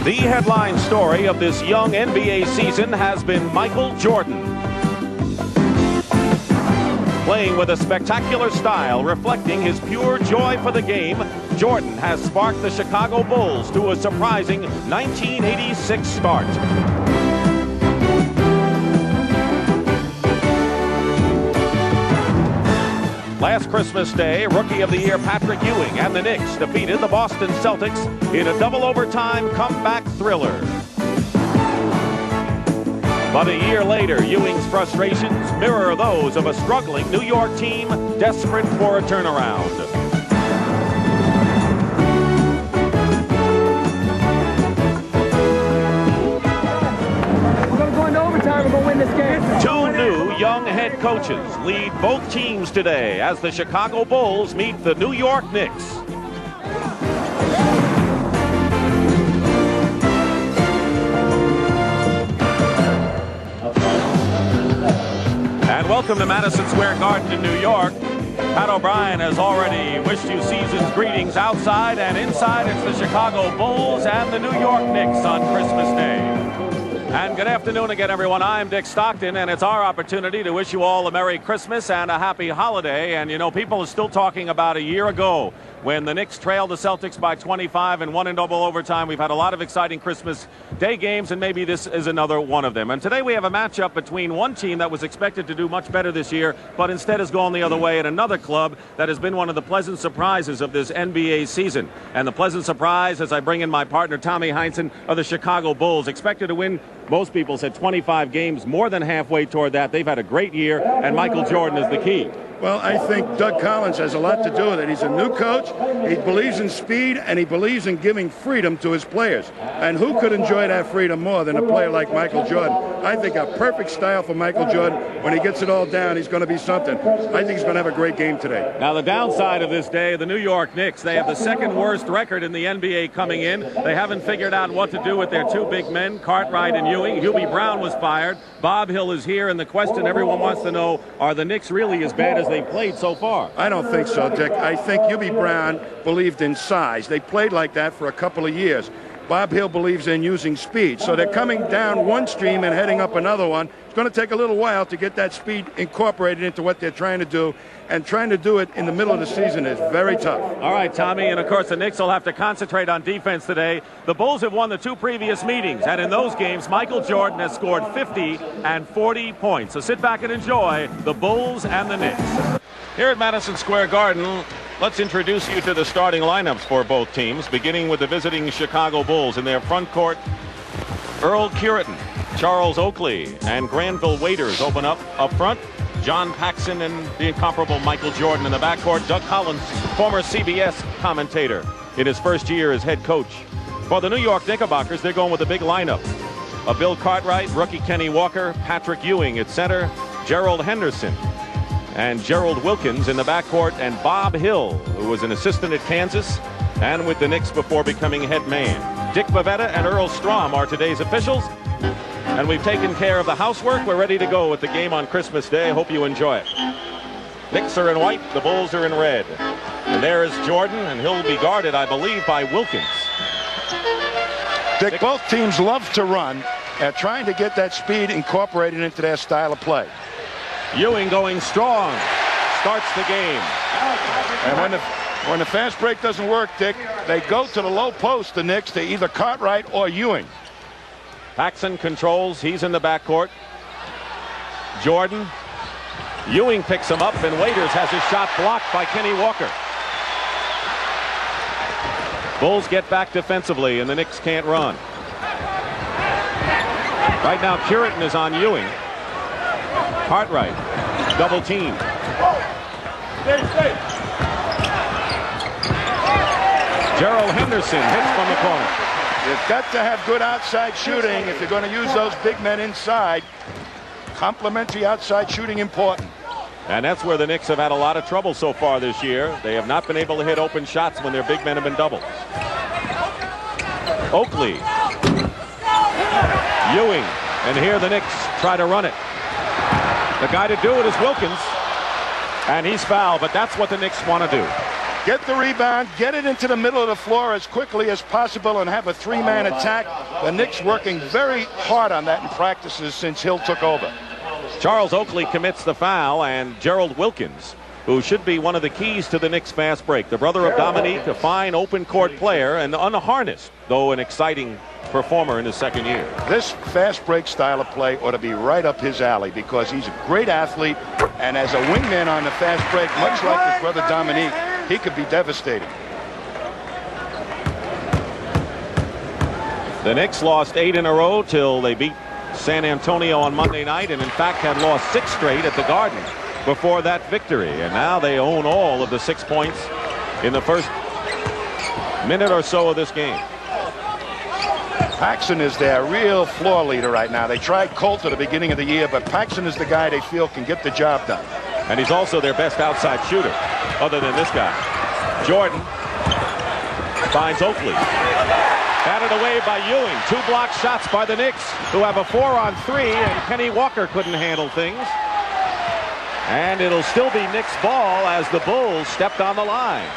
The headline story of this young NBA season has been Michael Jordan. Playing with a spectacular style reflecting his pure joy for the game, Jordan has sparked the Chicago Bulls to a surprising 1986 start. Last Christmas Day, Rookie of the Year Patrick Ewing and the Knicks defeated the Boston Celtics in a double overtime comeback thriller. But a year later, Ewing's frustrations mirror those of a struggling New York team desperate for a turnaround. We're going to go into overtime. We're going to win this game. Two new young head coaches lead both teams today as the Chicago Bulls meet the New York Knicks. And welcome to Madison Square Garden in New York. Pat O'Brien has already wished you season's greetings outside and inside. It's the Chicago Bulls and the New York Knicks on Christmas Day. And good afternoon again, everyone. I'm Dick Stockton, and it's our opportunity to wish you all a Merry Christmas and a Happy Holiday. And, you know, people are still talking about a year ago when the Knicks trailed the Celtics by 25 and won in double overtime. We've had a lot of exciting Christmas Day games, and maybe this is another one of them. And today we have a matchup between one team that was expected to do much better this year, but instead has gone the other way, and another club that has been one of the pleasant surprises of this NBA season. And the pleasant surprise, as I bring in my partner Tommy Heinsohn, are the Chicago Bulls, expected to win, most people said, 25 games, more than halfway toward that. They've had a great year, and Michael Jordan is the key. Well, I think Doug Collins has a lot to do with it. He's a new coach. He believes in speed, and he believes in giving freedom to his players. And who could enjoy that freedom more than a player like Michael Jordan? I think a perfect style for Michael Jordan. When he gets it all down, he's going to be something. I think he's going to have a great game today. Now, the downside of this day, the New York Knicks, they have the second worst record in the NBA coming in. They haven't figured out what to do with their two big men, Cartwright and Ewing. Hubie Brown was fired. Bob Hill is here, and the question everyone wants to know, are the Knicks really as bad as they played so far? I don't think so, Dick. I think Hubie Brown believed in size. They played like that for a couple of years. Bob Hill believes in using speed. So they're coming down one stream and heading up another one. It's going to take a little while to get that speed incorporated into what they're trying to do. And trying to do it in the middle of the season is very tough. All right, Tommy, and of course the Knicks will have to concentrate on defense today. The Bulls have won the two previous meetings, and in those games, Michael Jordan has scored 50 and 40 points. So sit back and enjoy the Bulls and the Knicks. Here at Madison Square Garden, let's introduce you to the starting lineups for both teams, beginning with the visiting Chicago Bulls. In their front court, Earl Cureton, Charles Oakley, and Granville Waiters open up front. John Paxson and the incomparable Michael Jordan in the backcourt. Doug Collins, former CBS commentator in his first year as head coach. For the New York Knickerbockers, they're going with a big lineup of Bill Cartwright, rookie Kenny Walker, Patrick Ewing at center, Gerald Henderson, and Gerald Wilkins in the backcourt, and Bob Hill, who was an assistant at Kansas and with the Knicks before becoming head man. Dick Bavetta and Earl Strom are today's officials. And we've taken care of the housework. We're ready to go with the game on Christmas Day. I hope you enjoy it. Knicks are in white, the Bulls are in red. And there is Jordan, and he'll be guarded, I believe, by Wilkins. Dick, both teams love to run and trying to get that speed incorporated into their style of play. Ewing going strong, starts the game. And when the fast break doesn't work, Dick, they go to the low post, the Knicks, to either Cartwright or Ewing. Paxson controls. He's in the backcourt. Jordan. Ewing picks him up, and Waiters has his shot blocked by Kenny Walker. Bulls get back defensively, and the Knicks can't run. Right now, Cureton is on Ewing. Cartwright, double team. Gerald Henderson hits from the corner. You've got to have good outside shooting if you're going to use those big men inside. Complementary outside shooting important. And that's where the Knicks have had a lot of trouble so far this year. They have not been able to hit open shots when their big men have been doubled. Oakley. Ewing. And here the Knicks try to run it. The guy to do it is Wilkins. And he's fouled, but that's what the Knicks want to do. Get the rebound, get it into the middle of the floor as quickly as possible, and have a three-man attack. The Knicks working very hard on that in practices since Hill took over. Charles Oakley commits the foul, and Gerald Wilkins, who should be one of the keys to the Knicks' fast break. The brother of Dominique, a fine open court player and unharnessed, though an exciting performer in his second year. This fast break style of play ought to be right up his alley because he's a great athlete, and as a wingman on the fast break, much like his brother Dominique, he could be devastating. The Knicks lost 8 in a row till they beat San Antonio on Monday night, and in fact had lost 6 straight at the Garden before that victory. And now they own all of the 6 points in the first minute or so of this game. Paxson is their real floor leader right now. They tried Colt at the beginning of the year, but Paxson is the guy they feel can get the job done. And he's also their best outside shooter, other than this guy. Jordan finds Oakley. Batted away by Ewing. 2 block shots by the Knicks, who have a 4-on-3, and Kenny Walker couldn't handle things. And it'll still be Knicks ball as the Bulls stepped on the line.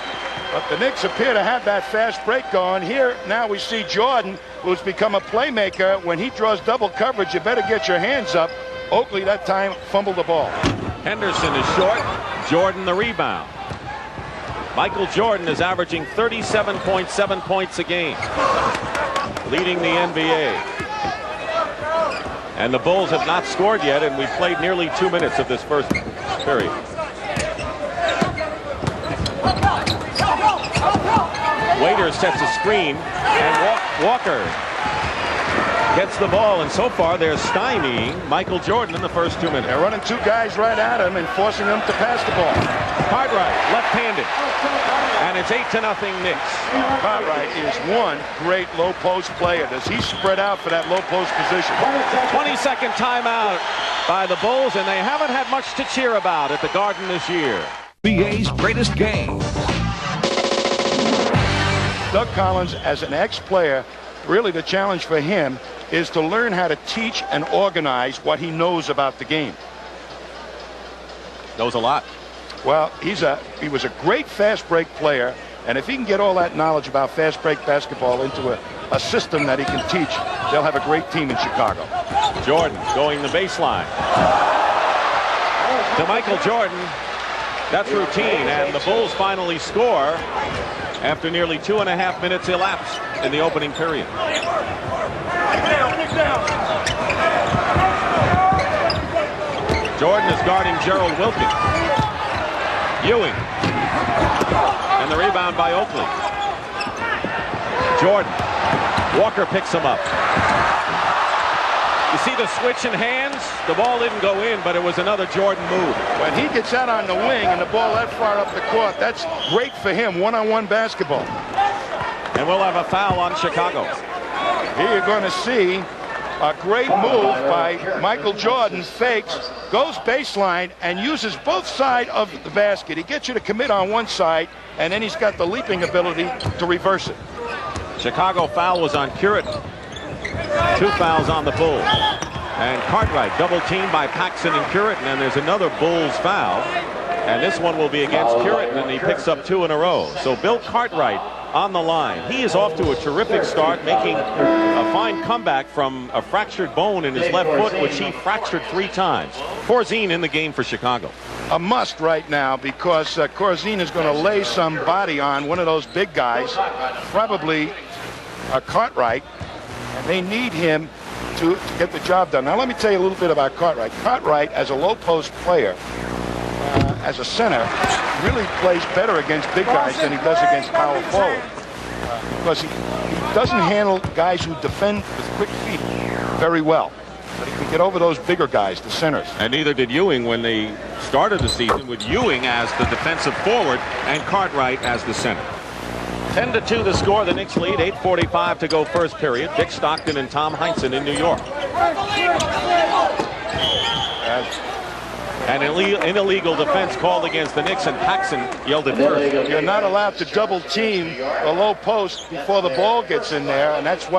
But the Knicks appear to have that fast break going. Here now we see Jordan, who's become a playmaker. When he draws double coverage, you better get your hands up. Oakley that time fumbled the ball. Henderson is short. Jordan the rebound. Michael Jordan is averaging 37.7 points a game, leading the NBA. And the Bulls have not scored yet, and we've played nearly 2 minutes of this first period. Waiter sets a screen, and Walker gets the ball, and so far they're stymieing Michael Jordan in the first 2 minutes. They're running 2 guys right at him and forcing him to pass the ball. Cartwright, left-handed, and it's 8-0 Knicks. Cartwright is one great low post player. Does he spread out for that low post position? 22nd timeout by the Bulls, and they haven't had much to cheer about at the Garden this year. NBA's greatest game. Doug Collins, as an ex-player, really the challenge for him is to learn how to teach and organize what he knows about the game. Knows a lot. Well, he was a great fast break player, and if he can get all that knowledge about fast break basketball into a system that he can teach, they'll have a great team in Chicago. Jordan going the baseline to Michael Jordan. That's routine, and the Bulls finally score after nearly 2.5 minutes elapsed in the opening period. Jordan is guarding Gerald Wilkins. Ewing. And the rebound by Oakley. Jordan. Walker picks him up. You see the switch in hands? The ball didn't go in, but it was another Jordan move. When he gets out on the wing and the ball that far up the court, that's great for him, one-on-one basketball. And we'll have a foul on Chicago. Here you're going to see a great move by Michael Jordan. Fakes, goes baseline, and uses both sides of the basket. He gets you to commit on one side, and then he's got the leaping ability to reverse it. Chicago foul was on Curitin. 2 fouls on the Bulls. And Cartwright double teamed by Paxson and Curitin, and there's another Bulls foul. And this one will be against Curitin, and he picks up 2 in a row. So Bill Cartwright on the line. He is off to a terrific start, making a fine comeback from a fractured bone in his left foot, which he fractured 3 times. Corzine in the game for Chicago. A must right now because Corzine is going to lay some body on one of those big guys, probably Cartwright, and they need him to get the job done. Now let me tell you a little bit about Cartwright. Cartwright, as a low post player, as a center, really plays better against big guys than he does against power forward. Because he doesn't handle guys who defend with quick feet very well. But he can get over those bigger guys, the centers. And neither did Ewing when they started the season, with Ewing as the defensive forward and Cartwright as the center. 10-2 the score. The Knicks lead. 8:45 to go first period. Dick Stockton and Tom Heinsohn in New York. And an illegal defense called against the Knicks, and Paxson yelled it first. You're not allowed to double team the low post before the ball gets in there, and that's what